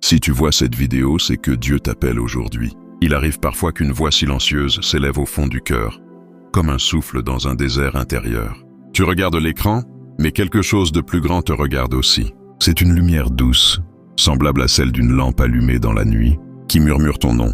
Si tu vois cette vidéo, c'est que Dieu t'appelle aujourd'hui. Il arrive parfois qu'une voix silencieuse s'élève au fond du cœur, comme un souffle dans un désert intérieur. Tu regardes l'écran, mais quelque chose de plus grand te regarde aussi. C'est une lumière douce, semblable à celle d'une lampe allumée dans la nuit, qui murmure ton nom.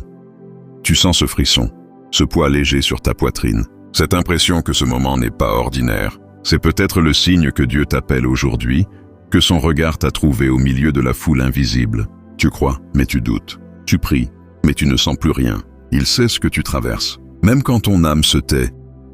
Tu sens ce frisson, ce poids léger sur ta poitrine, cette impression que ce moment n'est pas ordinaire. C'est peut-être le signe que Dieu t'appelle aujourd'hui, que son regard t'a trouvé au milieu de la foule invisible. Tu crois, mais tu doutes. Tu pries, mais tu ne sens plus rien. Il sait ce que tu traverses. Même quand ton âme se tait,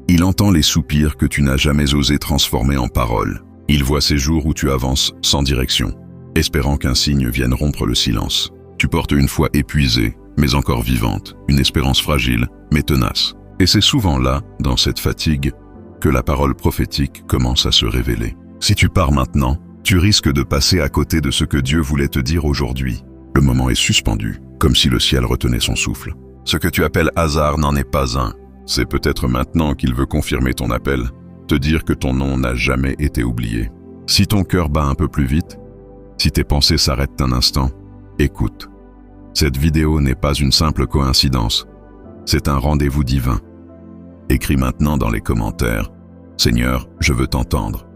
il entend les soupirs que tu n'as jamais osé transformer en paroles. Il voit ces jours où tu avances sans direction, espérant qu'un signe vienne rompre le silence. Tu portes une foi épuisée, mais encore vivante, une espérance fragile, mais tenace. Et c'est souvent là, dans cette fatigue, que la parole prophétique commence à se révéler. Si tu pars maintenant, tu risques de passer à côté de ce que Dieu voulait te dire aujourd'hui. Le moment est suspendu, comme si le ciel retenait son souffle. Ce que tu appelles hasard n'en est pas un. C'est peut-être maintenant qu'il veut confirmer ton appel, te dire que ton nom n'a jamais été oublié. Si ton cœur bat un peu plus vite, si tes pensées s'arrêtent un instant, écoute. Cette vidéo n'est pas une simple coïncidence, c'est un rendez-vous divin. Écris maintenant dans les commentaires « Seigneur, je veux t'entendre ».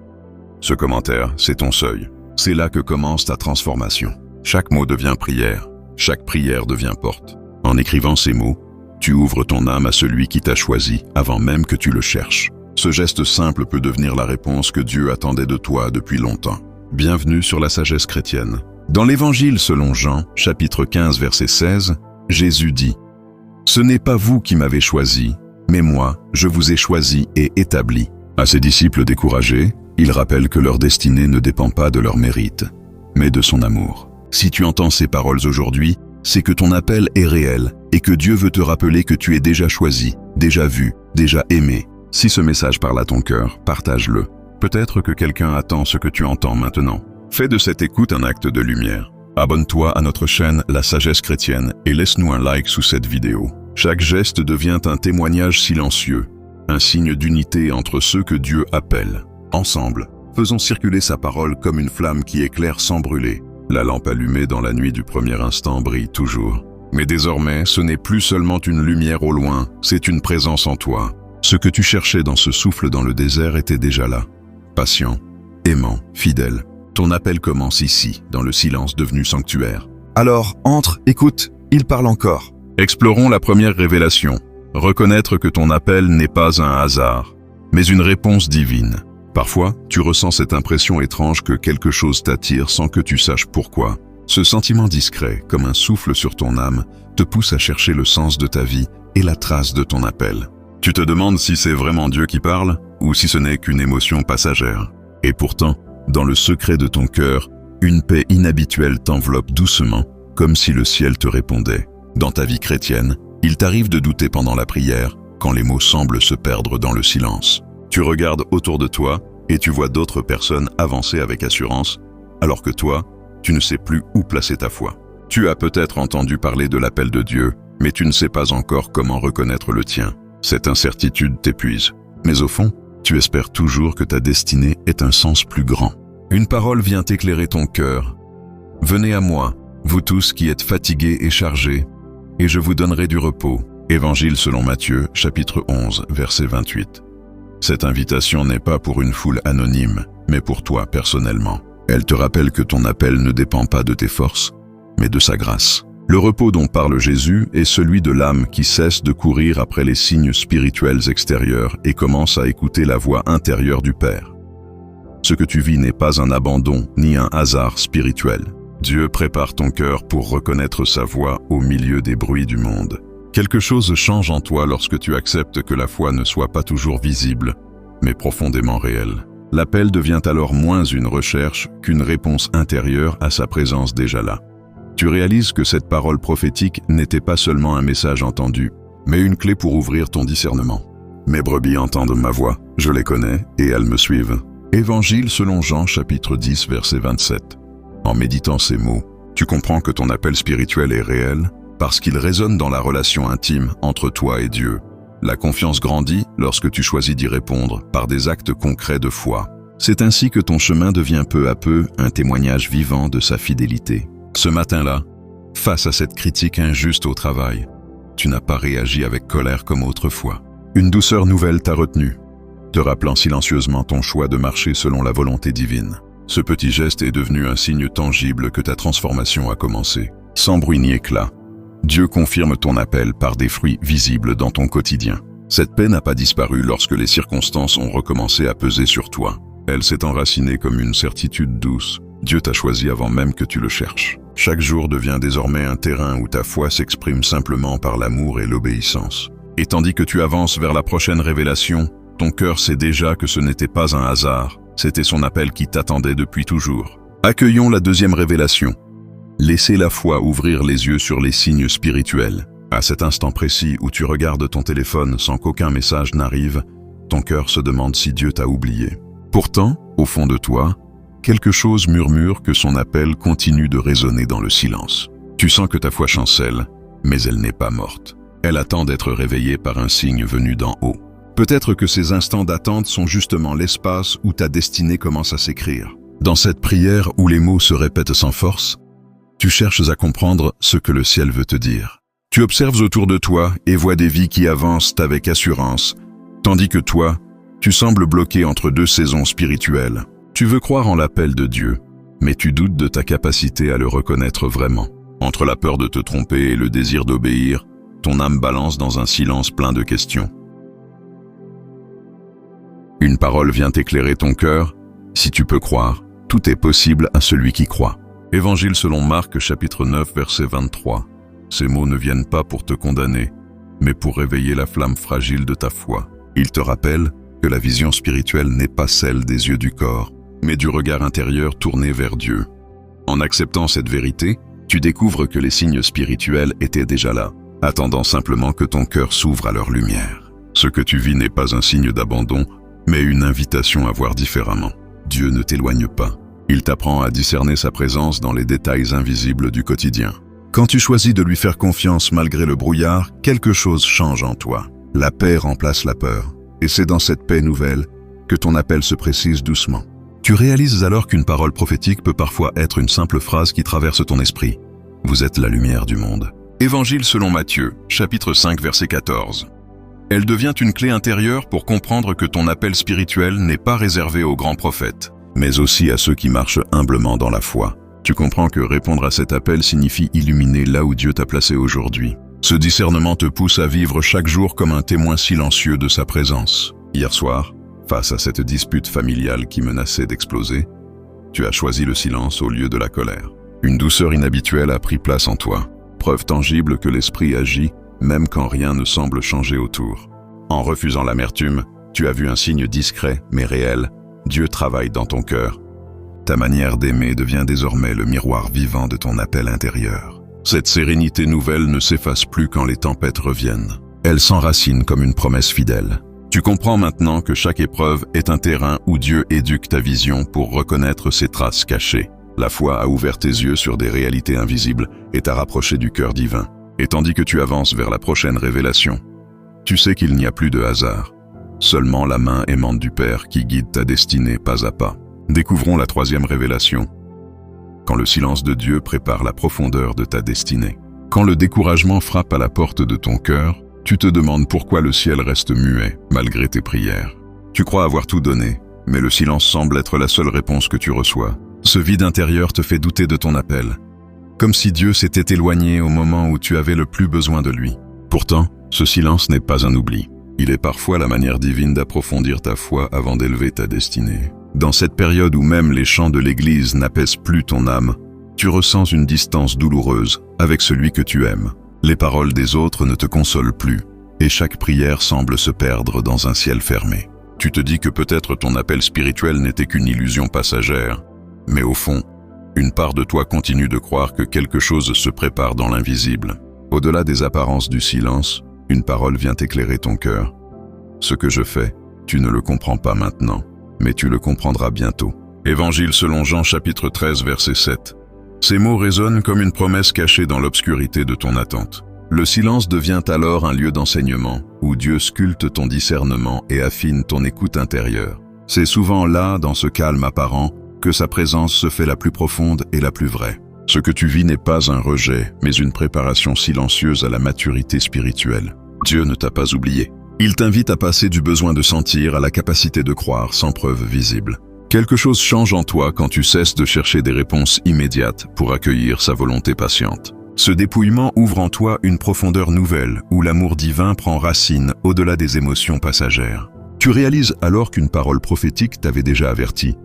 Ce commentaire, c'est ton seuil. C'est là que commence ta transformation. Chaque mot devient prière, chaque prière devient porte. En écrivant ces mots, tu ouvres ton âme à celui qui t'a choisi avant même que tu le cherches. Ce geste simple peut devenir la réponse que Dieu attendait de toi depuis longtemps. Bienvenue sur la sagesse chrétienne. Dans l'Évangile selon Jean, chapitre 15, verset 16, Jésus dit « Ce n'est pas vous qui m'avez choisi, mais moi, je vous ai choisi et établi. » À ses disciples découragés, il rappelle que leur destinée ne dépend pas de leur mérite, mais de son amour. Si tu entends ces paroles aujourd'hui, c'est que ton appel est réel et que Dieu veut te rappeler que tu es déjà choisi, déjà vu, déjà aimé. Si ce message parle à ton cœur, partage-le. Peut-être que quelqu'un attend ce que tu entends maintenant. Fais de cette écoute un acte de lumière. Abonne-toi à notre chaîne La Sagesse Chrétienne et laisse-nous un like sous cette vidéo. Chaque geste devient un témoignage silencieux, un signe d'unité entre ceux que Dieu appelle. Ensemble, faisons circuler sa parole comme une flamme qui éclaire sans brûler. La lampe allumée dans la nuit du premier instant brille toujours. Mais désormais, ce n'est plus seulement une lumière au loin, c'est une présence en toi. Ce que tu cherchais dans ce souffle dans le désert était déjà là. Patient, aimant, fidèle. Ton appel commence ici, dans le silence devenu sanctuaire. Alors, entre, écoute, il parle encore. Explorons la première révélation. Reconnaître que ton appel n'est pas un hasard, mais une réponse divine. Parfois, tu ressens cette impression étrange que quelque chose t'attire sans que tu saches pourquoi. Ce sentiment discret, comme un souffle sur ton âme, te pousse à chercher le sens de ta vie et la trace de ton appel. Tu te demandes si c'est vraiment Dieu qui parle ou si ce n'est qu'une émotion passagère. Et pourtant, dans le secret de ton cœur, une paix inhabituelle t'enveloppe doucement, comme si le ciel te répondait. Dans ta vie chrétienne, il t'arrive de douter pendant la prière, quand les mots semblent se perdre dans le silence. Tu regardes autour de toi et tu vois d'autres personnes avancer avec assurance, alors que toi, tu ne sais plus où placer ta foi. Tu as peut-être entendu parler de l'appel de Dieu, mais tu ne sais pas encore comment reconnaître le tien. Cette incertitude t'épuise. Mais au fond, tu espères toujours que ta destinée ait un sens plus grand. Une parole vient éclairer ton cœur. « Venez à moi, vous tous qui êtes fatigués et chargés, et je vous donnerai du repos. » Évangile selon Matthieu, chapitre 11, verset 28. Cette invitation n'est pas pour une foule anonyme, mais pour toi personnellement. Elle te rappelle que ton appel ne dépend pas de tes forces, mais de sa grâce. Le repos dont parle Jésus est celui de l'âme qui cesse de courir après les signes spirituels extérieurs et commence à écouter la voix intérieure du Père. Ce que tu vis n'est pas un abandon ni un hasard spirituel. Dieu prépare ton cœur pour reconnaître sa voix au milieu des bruits du monde. Quelque chose change en toi lorsque tu acceptes que la foi ne soit pas toujours visible, mais profondément réelle. L'appel devient alors moins une recherche qu'une réponse intérieure à sa présence déjà là. Tu réalises que cette parole prophétique n'était pas seulement un message entendu, mais une clé pour ouvrir ton discernement. Mes brebis entendent ma voix, je les connais et elles me suivent. Évangile selon Jean chapitre 10 verset 27. En méditant ces mots, tu comprends que ton appel spirituel est réel parce qu'il résonne dans la relation intime entre toi et Dieu. La confiance grandit lorsque tu choisis d'y répondre par des actes concrets de foi. C'est ainsi que ton chemin devient peu à peu un témoignage vivant de sa fidélité. Ce matin-là, Face à cette critique injuste au travail, tu n'as pas réagi avec colère comme autrefois. Une douceur nouvelle t'a retenu, te rappelant silencieusement ton choix de marcher selon la volonté divine. Ce petit geste est devenu un signe tangible que ta transformation a commencé. Sans bruit ni éclat, Dieu confirme ton appel par des fruits visibles dans ton quotidien. Cette paix n'a pas disparu lorsque les circonstances ont recommencé à peser sur toi. Elle s'est enracinée comme une certitude douce. Dieu t'a choisi avant même que tu le cherches. Chaque jour devient désormais un terrain où ta foi s'exprime simplement par l'amour et l'obéissance. Et tandis que tu avances vers la prochaine révélation, ton cœur sait déjà que ce n'était pas un hasard, c'était son appel qui t'attendait depuis toujours. Accueillons la deuxième révélation. Laissez la foi ouvrir les yeux sur les signes spirituels. À cet instant précis où tu regardes ton téléphone sans qu'aucun message n'arrive, ton cœur se demande si Dieu t'a oublié. Pourtant, au fond de toi, quelque chose murmure que son appel continue de résonner dans le silence. Tu sens que ta foi chancelle, mais elle n'est pas morte. Elle attend d'être réveillée par un signe venu d'en haut. Peut-être que ces instants d'attente sont justement l'espace où ta destinée commence à s'écrire. Dans cette prière où les mots se répètent sans force, tu cherches à comprendre ce que le ciel veut te dire. Tu observes autour de toi et vois des vies qui avancent avec assurance, tandis que toi, tu sembles bloqué entre deux saisons spirituelles. Tu veux croire en l'appel de Dieu, mais tu doutes de ta capacité à le reconnaître vraiment. Entre la peur de te tromper et le désir d'obéir, ton âme balance dans un silence plein de questions. Une parole vient éclairer ton cœur. Si tu peux croire, tout est possible à celui qui croit. Évangile selon Marc, chapitre 9, verset 23. Ces mots ne viennent pas pour te condamner, mais pour réveiller la flamme fragile de ta foi. Ils te rappellent que la vision spirituelle n'est pas celle des yeux du corps, mais du regard intérieur tourné vers Dieu. En acceptant cette vérité, tu découvres que les signes spirituels étaient déjà là, attendant simplement que ton cœur s'ouvre à leur lumière. Ce que tu vis n'est pas un signe d'abandon, mais une invitation à voir différemment. Dieu ne t'éloigne pas. Il t'apprend à discerner sa présence dans les détails invisibles du quotidien. Quand tu choisis de lui faire confiance malgré le brouillard, quelque chose change en toi. La paix remplace la peur. Et c'est dans cette paix nouvelle que ton appel se précise doucement. Tu réalises alors qu'une parole prophétique peut parfois être une simple phrase qui traverse ton esprit. Vous êtes la lumière du monde. Évangile selon Matthieu, chapitre 5, verset 14. Elle devient une clé intérieure pour comprendre que ton appel spirituel n'est pas réservé aux grands prophètes, mais aussi à ceux qui marchent humblement dans la foi. Tu comprends que répondre à cet appel signifie illuminer là où Dieu t'a placé aujourd'hui. Ce discernement te pousse à vivre chaque jour comme un témoin silencieux de sa présence. Hier soir, face à cette dispute familiale qui menaçait d'exploser, tu as choisi le silence au lieu de la colère. Une douceur inhabituelle a pris place en toi, preuve tangible que l'esprit agit même quand rien ne semble changer autour. En refusant l'amertume, tu as vu un signe discret mais réel. Dieu travaille dans ton cœur. Ta manière d'aimer devient désormais le miroir vivant de ton appel intérieur. Cette sérénité nouvelle ne s'efface plus quand les tempêtes reviennent. Elle s'enracine comme une promesse fidèle. Tu comprends maintenant que chaque épreuve est un terrain où Dieu éduque ta vision pour reconnaître ses traces cachées. La foi a ouvert tes yeux sur des réalités invisibles et t'a rapproché du cœur divin. Et tandis que tu avances vers la prochaine révélation, tu sais qu'il n'y a plus de hasard. Seulement la main aimante du Père qui guide ta destinée pas à pas. Découvrons la troisième révélation. Quand le silence de Dieu prépare la profondeur de ta destinée. Quand le découragement frappe à la porte de ton cœur, tu te demandes pourquoi le ciel reste muet malgré tes prières. Tu crois avoir tout donné, mais le silence semble être la seule réponse que tu reçois. Ce vide intérieur te fait douter de ton appel. Comme si Dieu s'était éloigné au moment où tu avais le plus besoin de lui. Pourtant, ce silence n'est pas un oubli. Il est parfois la manière divine d'approfondir ta foi avant d'élever ta destinée. Dans cette période où même les chants de l'Église n'apaisent plus ton âme, tu ressens une distance douloureuse avec celui que tu aimes. Les paroles des autres ne te consolent plus, et chaque prière semble se perdre dans un ciel fermé. Tu te dis que peut-être ton appel spirituel n'était qu'une illusion passagère, mais au fond, une part de toi continue de croire que quelque chose se prépare dans l'invisible. Au-delà des apparences du silence, une parole vient éclairer ton cœur. Ce que je fais, tu ne le comprends pas maintenant, mais tu le comprendras bientôt. Évangile selon Jean chapitre 13 verset 7. Ces mots résonnent comme une promesse cachée dans l'obscurité de ton attente. Le silence devient alors un lieu d'enseignement, où Dieu sculpte ton discernement et affine ton écoute intérieure. C'est souvent là, dans ce calme apparent, que sa présence se fait la plus profonde et la plus vraie. Ce que tu vis n'est pas un rejet, mais une préparation silencieuse à la maturité spirituelle. Dieu ne t'a pas oublié. Il t'invite à passer du besoin de sentir à la capacité de croire sans preuve visible. Quelque chose change en toi quand tu cesses de chercher des réponses immédiates pour accueillir sa volonté patiente. Ce dépouillement ouvre en toi une profondeur nouvelle où l'amour divin prend racine au-delà des émotions passagères. Tu réalises alors qu'une parole prophétique t'avait déjà averti.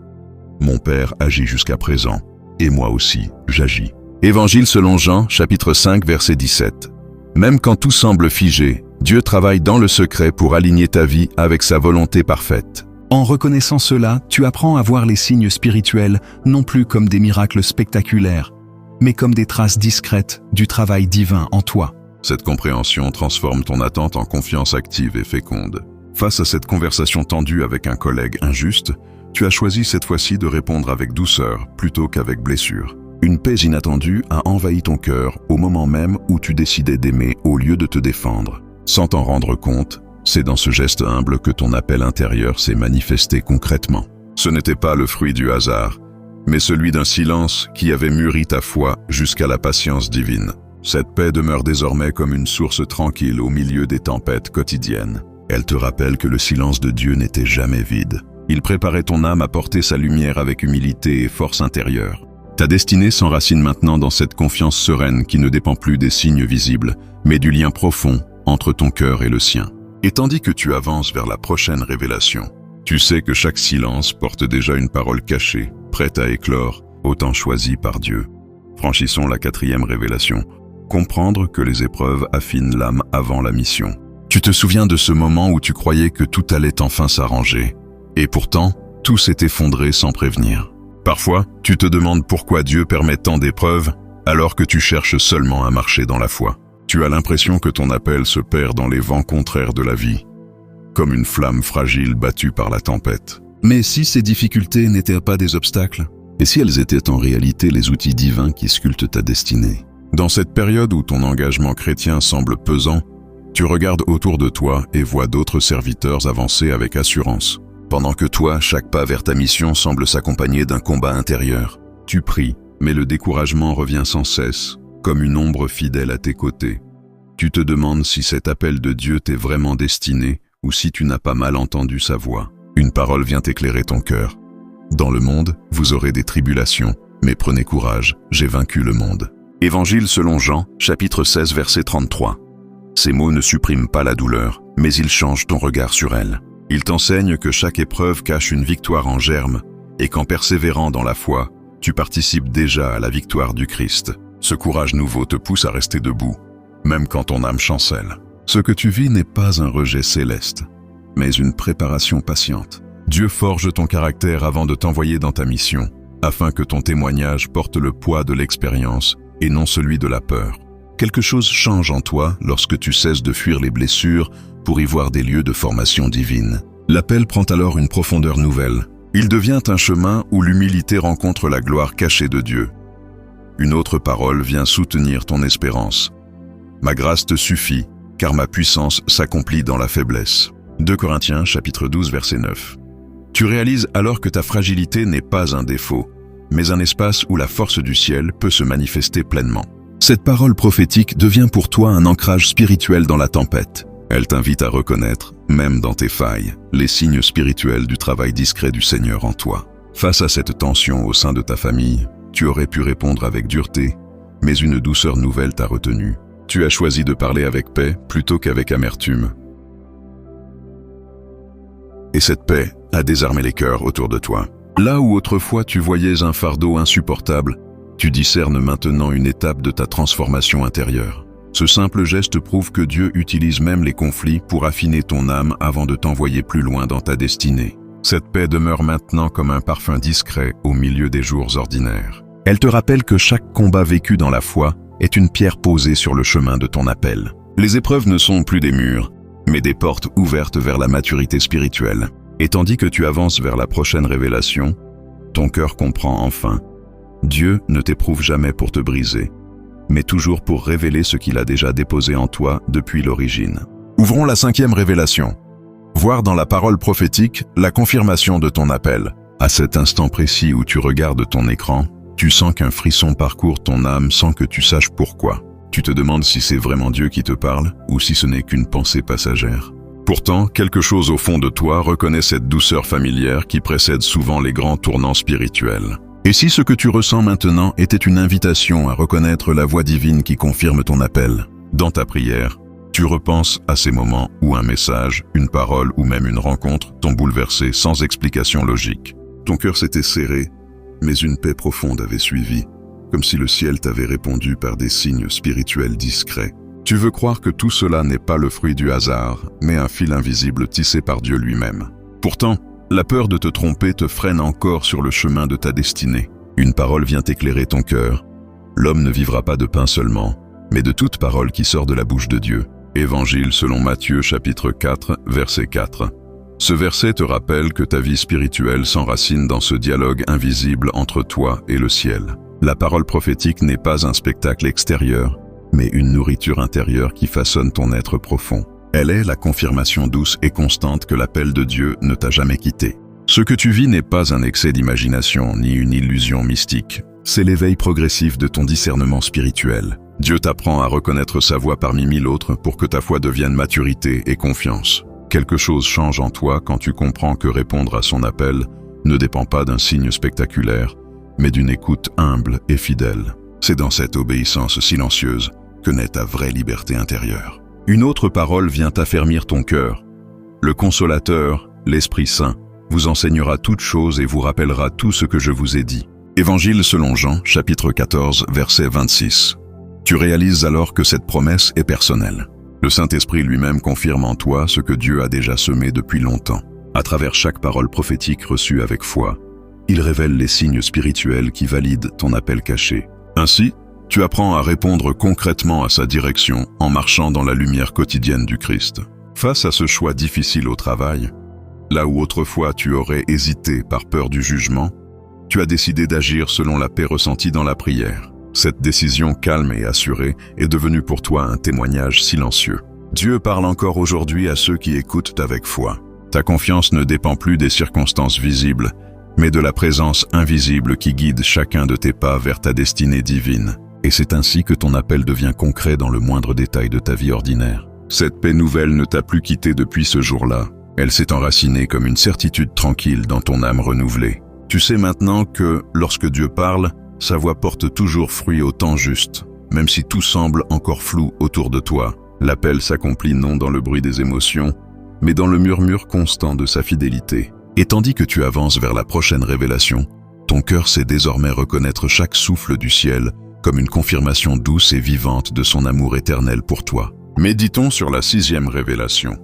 Mon Père agit jusqu'à présent, et moi aussi, j'agis. Évangile selon Jean, chapitre 5, verset 17. Même quand tout semble figé, Dieu travaille dans le secret pour aligner ta vie avec sa volonté parfaite. En reconnaissant cela, tu apprends à voir les signes spirituels non plus comme des miracles spectaculaires, mais comme des traces discrètes du travail divin en toi. Cette compréhension transforme ton attente en confiance active et féconde. Face à cette conversation tendue avec un collègue injuste, tu as choisi cette fois-ci de répondre avec douceur plutôt qu'avec blessure. Une paix inattendue a envahi ton cœur au moment même où tu décidais d'aimer au lieu de te défendre. Sans t'en rendre compte, c'est dans ce geste humble que ton appel intérieur s'est manifesté concrètement. Ce n'était pas le fruit du hasard, mais celui d'un silence qui avait mûri ta foi jusqu'à la patience divine. Cette paix demeure désormais comme une source tranquille au milieu des tempêtes quotidiennes. Elle te rappelle que le silence de Dieu n'était jamais vide. Il préparait ton âme à porter sa lumière avec humilité et force intérieure. Ta destinée s'enracine maintenant dans cette confiance sereine qui ne dépend plus des signes visibles, mais du lien profond entre ton cœur et le sien. Et tandis que tu avances vers la prochaine révélation, tu sais que chaque silence porte déjà une parole cachée, prête à éclore, au temps choisi par Dieu. Franchissons la 4e révélation. Comprendre que les épreuves affinent l'âme avant la mission. Tu te souviens de ce moment où tu croyais que tout allait enfin s'arranger. Et pourtant, tout s'est effondré sans prévenir. Parfois, tu te demandes pourquoi Dieu permet tant d'épreuves alors que tu cherches seulement à marcher dans la foi. Tu as l'impression que ton appel se perd dans les vents contraires de la vie, comme une flamme fragile battue par la tempête. Mais si ces difficultés n'étaient pas des obstacles, et si elles étaient en réalité les outils divins qui sculptent ta destinée? Dans cette période où ton engagement chrétien semble pesant, tu regardes autour de toi et vois d'autres serviteurs avancer avec assurance. Pendant que toi, chaque pas vers ta mission semble s'accompagner d'un combat intérieur. Tu pries, mais le découragement revient sans cesse, comme une ombre fidèle à tes côtés. Tu te demandes si cet appel de Dieu t'est vraiment destiné ou si tu n'as pas mal entendu sa voix. Une parole vient éclairer ton cœur. Dans le monde, vous aurez des tribulations, mais prenez courage, j'ai vaincu le monde. Évangile selon Jean, chapitre 16, verset 33. Ces mots ne suppriment pas la douleur, mais ils changent ton regard sur elle. Ils t'enseignent que chaque épreuve cache une victoire en germe et qu'en persévérant dans la foi, tu participes déjà à la victoire du Christ. Ce courage nouveau te pousse à rester debout, même quand ton âme chancelle. Ce que tu vis n'est pas un rejet céleste, mais une préparation patiente. Dieu forge ton caractère avant de t'envoyer dans ta mission, afin que ton témoignage porte le poids de l'expérience et non celui de la peur. Quelque chose change en toi lorsque tu cesses de fuir les blessures pour y voir des lieux de formation divine. L'appel prend alors une profondeur nouvelle. Il devient un chemin où l'humilité rencontre la gloire cachée de Dieu. Une autre parole vient soutenir ton espérance. Ma grâce te suffit, car ma puissance s'accomplit dans la faiblesse. 2 Corinthiens, chapitre 12, verset 9. Tu réalises alors que ta fragilité n'est pas un défaut, mais un espace où la force du ciel peut se manifester pleinement. Cette parole prophétique devient pour toi un ancrage spirituel dans la tempête. Elle t'invite à reconnaître, même dans tes failles, les signes spirituels du travail discret du Seigneur en toi. Face à cette tension au sein de ta famille, tu aurais pu répondre avec dureté, mais une douceur nouvelle t'a retenu. Tu as choisi de parler avec paix plutôt qu'avec amertume. Et cette paix a désarmé les cœurs autour de toi. Là où autrefois tu voyais un fardeau insupportable, tu discernes maintenant une étape de ta transformation intérieure. Ce simple geste prouve que Dieu utilise même les conflits pour affiner ton âme avant de t'envoyer plus loin dans ta destinée. Cette paix demeure maintenant comme un parfum discret au milieu des jours ordinaires. Elle te rappelle que chaque combat vécu dans la foi est une pierre posée sur le chemin de ton appel. Les épreuves ne sont plus des murs, mais des portes ouvertes vers la maturité spirituelle. Et tandis que tu avances vers la prochaine révélation, ton cœur comprend enfin. Dieu ne t'éprouve jamais pour te briser, mais toujours pour révéler ce qu'il a déjà déposé en toi depuis l'origine. Ouvrons la 5e révélation. Voir dans la parole prophétique la confirmation de ton appel. À cet instant précis où tu regardes ton écran, Tu sens qu'un frisson parcourt ton âme sans que tu saches pourquoi. Tu te demandes si c'est vraiment Dieu qui te parle ou si ce n'est qu'une pensée passagère. Pourtant, quelque chose au fond de toi reconnaît cette douceur familière qui précède souvent les grands tournants spirituels. Et si ce que tu ressens maintenant était une invitation à reconnaître la voix divine qui confirme ton appel? Dans ta prière, tu repenses à ces moments où un message, une parole ou même une rencontre t'ont bouleversé sans explication logique. Ton cœur s'était serré, mais une paix profonde avait suivi, comme si le ciel t'avait répondu par des signes spirituels discrets. Tu veux croire que tout cela n'est pas le fruit du hasard, mais un fil invisible tissé par Dieu lui-même. Pourtant, la peur de te tromper te freine encore sur le chemin de ta destinée. Une parole vient éclairer ton cœur. L'homme ne vivra pas de pain seulement, mais de toute parole qui sort de la bouche de Dieu. Évangile selon Matthieu chapitre 4, verset 4. Ce verset te rappelle que ta vie spirituelle s'enracine dans ce dialogue invisible entre toi et le ciel. La parole prophétique n'est pas un spectacle extérieur, mais une nourriture intérieure qui façonne ton être profond. Elle est la confirmation douce et constante que l'appel de Dieu ne t'a jamais quitté. Ce que tu vis n'est pas un excès d'imagination ni une illusion mystique. C'est l'éveil progressif de ton discernement spirituel. Dieu t'apprend à reconnaître sa voix parmi mille autres pour que ta foi devienne maturité et confiance. Quelque chose change en toi quand tu comprends que répondre à son appel ne dépend pas d'un signe spectaculaire, mais d'une écoute humble et fidèle. C'est dans cette obéissance silencieuse que naît ta vraie liberté intérieure. Une autre parole vient affermir ton cœur. Le Consolateur, l'Esprit Saint, vous enseignera toutes choses et vous rappellera tout ce que je vous ai dit. Évangile selon Jean, chapitre 14, verset 26. Tu réalises alors que cette promesse est personnelle. Le Saint-Esprit lui-même confirme en toi ce que Dieu a déjà semé depuis longtemps. À travers chaque parole prophétique reçue avec foi, il révèle les signes spirituels qui valident ton appel caché. Ainsi, tu apprends à répondre concrètement à sa direction en marchant dans la lumière quotidienne du Christ. Face à ce choix difficile au travail, là où autrefois tu aurais hésité par peur du jugement, tu as décidé d'agir selon la paix ressentie dans la prière. Cette décision calme et assurée est devenue pour toi un témoignage silencieux. Dieu parle encore aujourd'hui à ceux qui écoutent avec foi. Ta confiance ne dépend plus des circonstances visibles, mais de la présence invisible qui guide chacun de tes pas vers ta destinée divine. Et c'est ainsi que ton appel devient concret dans le moindre détail de ta vie ordinaire. Cette paix nouvelle ne t'a plus quitté depuis ce jour-là. Elle s'est enracinée comme une certitude tranquille dans ton âme renouvelée. Tu sais maintenant que, lorsque Dieu parle, sa voix porte toujours fruit au temps juste. Même si tout semble encore flou autour de toi, l'appel s'accomplit non dans le bruit des émotions, mais dans le murmure constant de sa fidélité. Et tandis que tu avances vers la prochaine révélation, ton cœur sait désormais reconnaître chaque souffle du ciel comme une confirmation douce et vivante de son amour éternel pour toi. Méditons sur la 6e révélation,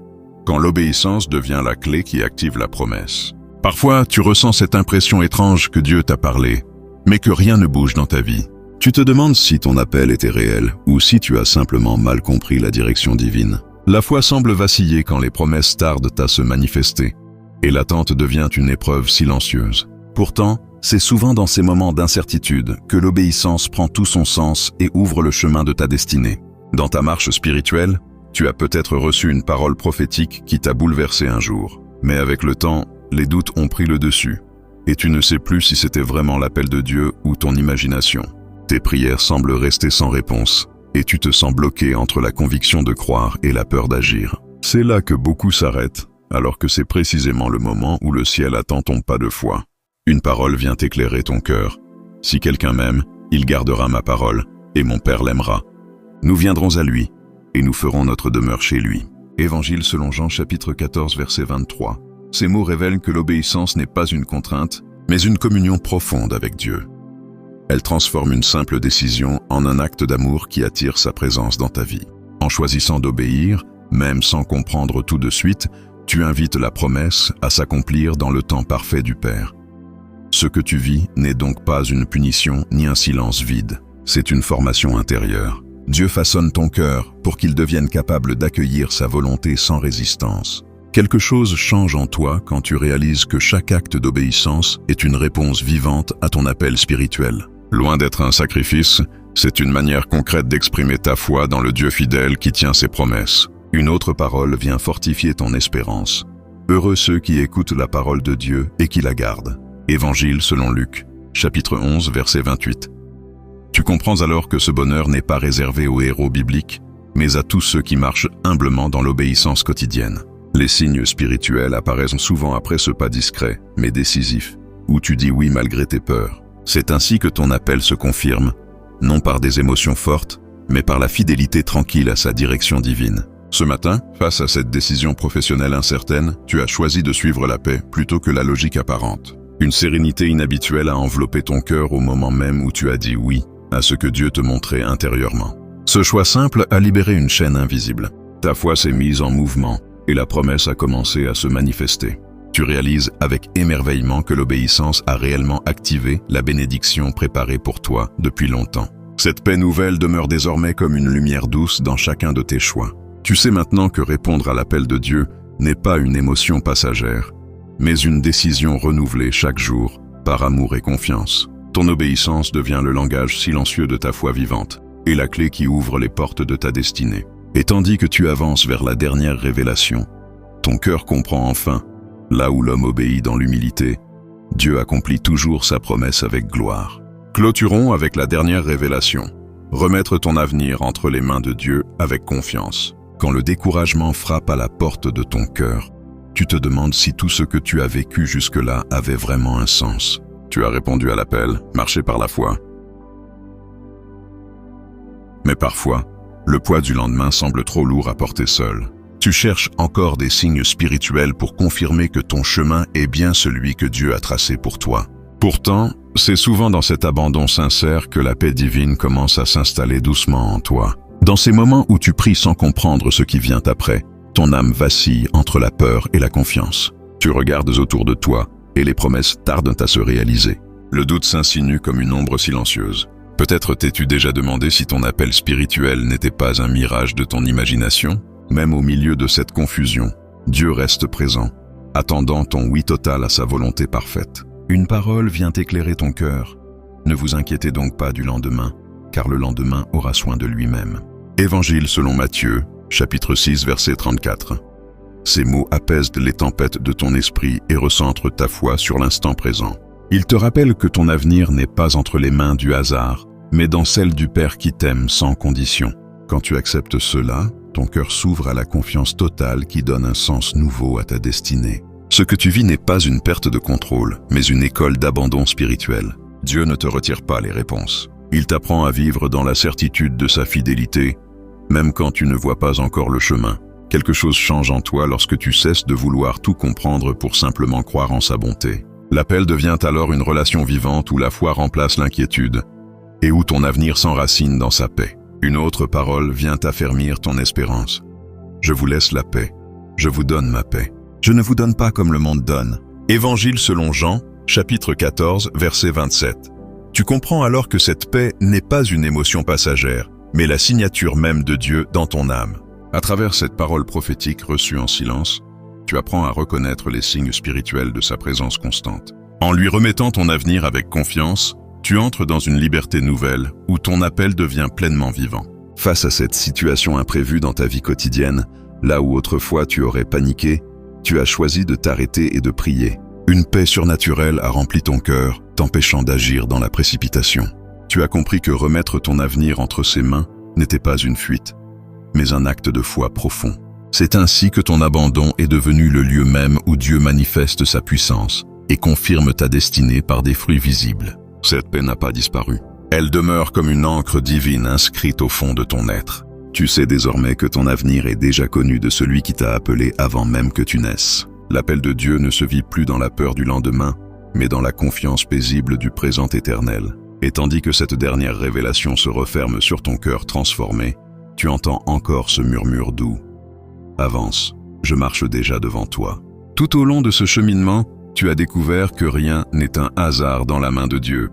quand l'obéissance devient la clé qui active la promesse. Parfois, tu ressens cette impression étrange que Dieu t'a parlé, mais que rien ne bouge dans ta vie. Tu te demandes si ton appel était réel ou si tu as simplement mal compris la direction divine. La foi semble vaciller quand les promesses tardent à se manifester, et l'attente devient une épreuve silencieuse. Pourtant, c'est souvent dans ces moments d'incertitude que l'obéissance prend tout son sens et ouvre le chemin de ta destinée. Dans ta marche spirituelle, tu as peut-être reçu une parole prophétique qui t'a bouleversé un jour. Mais avec le temps, les doutes ont pris le dessus. Et tu ne sais plus si c'était vraiment l'appel de Dieu ou ton imagination. Tes prières semblent rester sans réponse, et tu te sens bloqué entre la conviction de croire et la peur d'agir. C'est là que beaucoup s'arrêtent, alors que c'est précisément le moment où le ciel attend ton pas de foi. Une parole vient éclairer ton cœur. Si quelqu'un m'aime, il gardera ma parole, et mon Père l'aimera. Nous viendrons à lui, et nous ferons notre demeure chez lui. Évangile selon Jean chapitre 14 verset 23. Ces mots révèlent que l'obéissance n'est pas une contrainte, mais une communion profonde avec Dieu. Elle transforme une simple décision en un acte d'amour qui attire sa présence dans ta vie. En choisissant d'obéir, même sans comprendre tout de suite, tu invites la promesse à s'accomplir dans le temps parfait du Père. Ce que tu vis n'est donc pas une punition ni un silence vide, c'est une formation intérieure. Dieu façonne ton cœur pour qu'il devienne capable d'accueillir sa volonté sans résistance. Quelque chose change en toi quand tu réalises que chaque acte d'obéissance est une réponse vivante à ton appel spirituel. Loin d'être un sacrifice, c'est une manière concrète d'exprimer ta foi dans le Dieu fidèle qui tient ses promesses. Une autre parole vient fortifier ton espérance. Heureux ceux qui écoutent la parole de Dieu et qui la gardent. Évangile selon Luc, chapitre 11, verset 28. Tu comprends alors que ce bonheur n'est pas réservé aux héros bibliques, mais à tous ceux qui marchent humblement dans l'obéissance quotidienne. Les signes spirituels apparaissent souvent après ce pas discret, mais décisif, où tu dis oui malgré tes peurs. C'est ainsi que ton appel se confirme, non par des émotions fortes, mais par la fidélité tranquille à sa direction divine. Ce matin, face à cette décision professionnelle incertaine, tu as choisi de suivre la paix plutôt que la logique apparente. Une sérénité inhabituelle a enveloppé ton cœur au moment même où tu as dit oui à ce que Dieu te montrait intérieurement. Ce choix simple a libéré une chaîne invisible. Ta foi s'est mise en mouvement et la promesse a commencé à se manifester. Tu réalises avec émerveillement que l'obéissance a réellement activé la bénédiction préparée pour toi depuis longtemps. Cette paix nouvelle demeure désormais comme une lumière douce dans chacun de tes choix. Tu sais maintenant que répondre à l'appel de Dieu n'est pas une émotion passagère, mais une décision renouvelée chaque jour par amour et confiance. Ton obéissance devient le langage silencieux de ta foi vivante et la clé qui ouvre les portes de ta destinée. Et tandis que tu avances vers la dernière révélation, ton cœur comprend enfin, là où l'homme obéit dans l'humilité, Dieu accomplit toujours sa promesse avec gloire. Clôturons avec la dernière révélation. Remettre ton avenir entre les mains de Dieu avec confiance. Quand le découragement frappe à la porte de ton cœur, tu te demandes si tout ce que tu as vécu jusque-là avait vraiment un sens. Tu as répondu à l'appel, marché par la foi. Mais parfois, le poids du lendemain semble trop lourd à porter seul. Tu cherches encore des signes spirituels pour confirmer que ton chemin est bien celui que Dieu a tracé pour toi. Pourtant, c'est souvent dans cet abandon sincère que la paix divine commence à s'installer doucement en toi. Dans ces moments où tu pries sans comprendre ce qui vient après, ton âme vacille entre la peur et la confiance. Tu regardes autour de toi et les promesses tardent à se réaliser. Le doute s'insinue comme une ombre silencieuse. Peut-être t'es-tu déjà demandé si ton appel spirituel n'était pas un mirage de ton imagination? Même au milieu de cette confusion, Dieu reste présent, attendant ton oui total à sa volonté parfaite. Une parole vient éclairer ton cœur. Ne vous inquiétez donc pas du lendemain, car le lendemain aura soin de lui-même. Évangile selon Matthieu, chapitre 6, verset 34. Ces mots apaisent les tempêtes de ton esprit et recentrent ta foi sur l'instant présent. Ils te rappellent que ton avenir n'est pas entre les mains du hasard, mais dans celle du Père qui t'aime sans condition. Quand tu acceptes cela, ton cœur s'ouvre à la confiance totale qui donne un sens nouveau à ta destinée. Ce que tu vis n'est pas une perte de contrôle, mais une école d'abandon spirituel. Dieu ne te retire pas les réponses. Il t'apprend à vivre dans la certitude de sa fidélité, même quand tu ne vois pas encore le chemin. Quelque chose change en toi lorsque tu cesses de vouloir tout comprendre pour simplement croire en sa bonté. L'appel devient alors une relation vivante où la foi remplace l'inquiétude et où ton avenir s'enracine dans sa paix. Une autre parole vient affermir ton espérance. Je vous laisse la paix. Je vous donne ma paix. Je ne vous donne pas comme le monde donne. Évangile selon Jean, chapitre 14, verset 27. Tu comprends alors que cette paix n'est pas une émotion passagère, mais la signature même de Dieu dans ton âme. À travers cette parole prophétique reçue en silence, tu apprends à reconnaître les signes spirituels de sa présence constante. En lui remettant ton avenir avec confiance, tu entres dans une liberté nouvelle où ton appel devient pleinement vivant. Face à cette situation imprévue dans ta vie quotidienne, là où autrefois tu aurais paniqué, tu as choisi de t'arrêter et de prier. Une paix surnaturelle a rempli ton cœur, t'empêchant d'agir dans la précipitation. Tu as compris que remettre ton avenir entre ses mains n'était pas une fuite, mais un acte de foi profond. C'est ainsi que ton abandon est devenu le lieu même où Dieu manifeste sa puissance et confirme ta destinée par des fruits visibles. Cette paix n'a pas disparu. Elle demeure comme une encre divine inscrite au fond de ton être. Tu sais désormais que ton avenir est déjà connu de celui qui t'a appelé avant même que tu naisses. L'appel de Dieu ne se vit plus dans la peur du lendemain, mais dans la confiance paisible du présent éternel. Et tandis que cette dernière révélation se referme sur ton cœur transformé, tu entends encore ce murmure doux. Avance, je marche déjà devant toi. Tout au long de ce cheminement, tu as découvert que rien n'est un hasard dans la main de Dieu.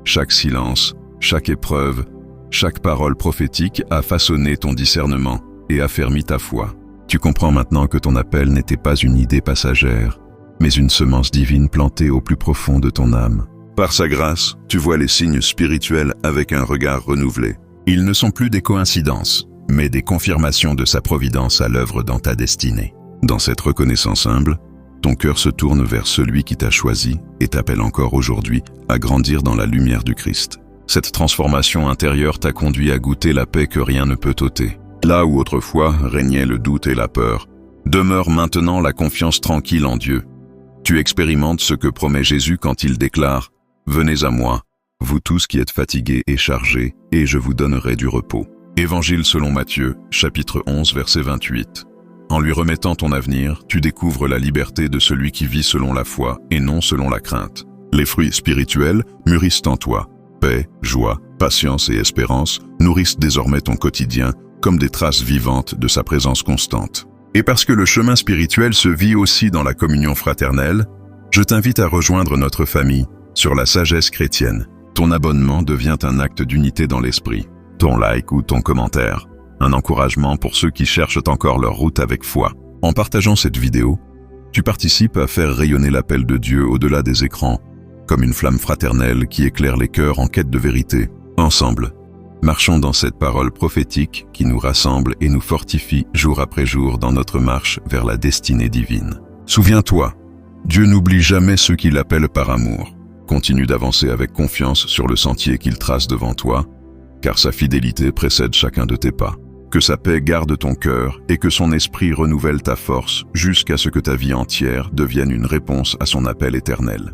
Chaque silence, chaque épreuve, chaque parole prophétique a façonné ton discernement et affermi ta foi. Tu comprends maintenant que ton appel n'était pas une idée passagère, mais une semence divine plantée au plus profond de ton âme. Par sa grâce, tu vois les signes spirituels avec un regard renouvelé. Ils ne sont plus des coïncidences, mais des confirmations de sa providence à l'œuvre dans ta destinée. Dans cette reconnaissance humble, ton cœur se tourne vers celui qui t'a choisi et t'appelle encore aujourd'hui à grandir dans la lumière du Christ. Cette transformation intérieure t'a conduit à goûter la paix que rien ne peut ôter. Là où autrefois régnaient le doute et la peur, demeure maintenant la confiance tranquille en Dieu. Tu expérimentes ce que promet Jésus quand il déclare « Venez à moi, vous tous qui êtes fatigués et chargés, et je vous donnerai du repos. » Évangile selon Matthieu, chapitre 11, verset 28. En lui remettant ton avenir, tu découvres la liberté de celui qui vit selon la foi et non selon la crainte. Les fruits spirituels mûrissent en toi. Paix, joie, patience et espérance nourrissent désormais ton quotidien comme des traces vivantes de sa présence constante. Et parce que le chemin spirituel se vit aussi dans la communion fraternelle, je t'invite à rejoindre notre famille sur la sagesse chrétienne. Ton abonnement devient un acte d'unité dans l'esprit. Ton like ou ton commentaire, un encouragement pour ceux qui cherchent encore leur route avec foi. En partageant cette vidéo, tu participes à faire rayonner l'appel de Dieu au-delà des écrans, comme une flamme fraternelle qui éclaire les cœurs en quête de vérité. Ensemble, marchons dans cette parole prophétique qui nous rassemble et nous fortifie jour après jour dans notre marche vers la destinée divine. Souviens-toi, Dieu n'oublie jamais ceux qui l'appellent par amour. Continue d'avancer avec confiance sur le sentier qu'il trace devant toi, car sa fidélité précède chacun de tes pas. Que sa paix garde ton cœur et que son esprit renouvelle ta force jusqu'à ce que ta vie entière devienne une réponse à son appel éternel.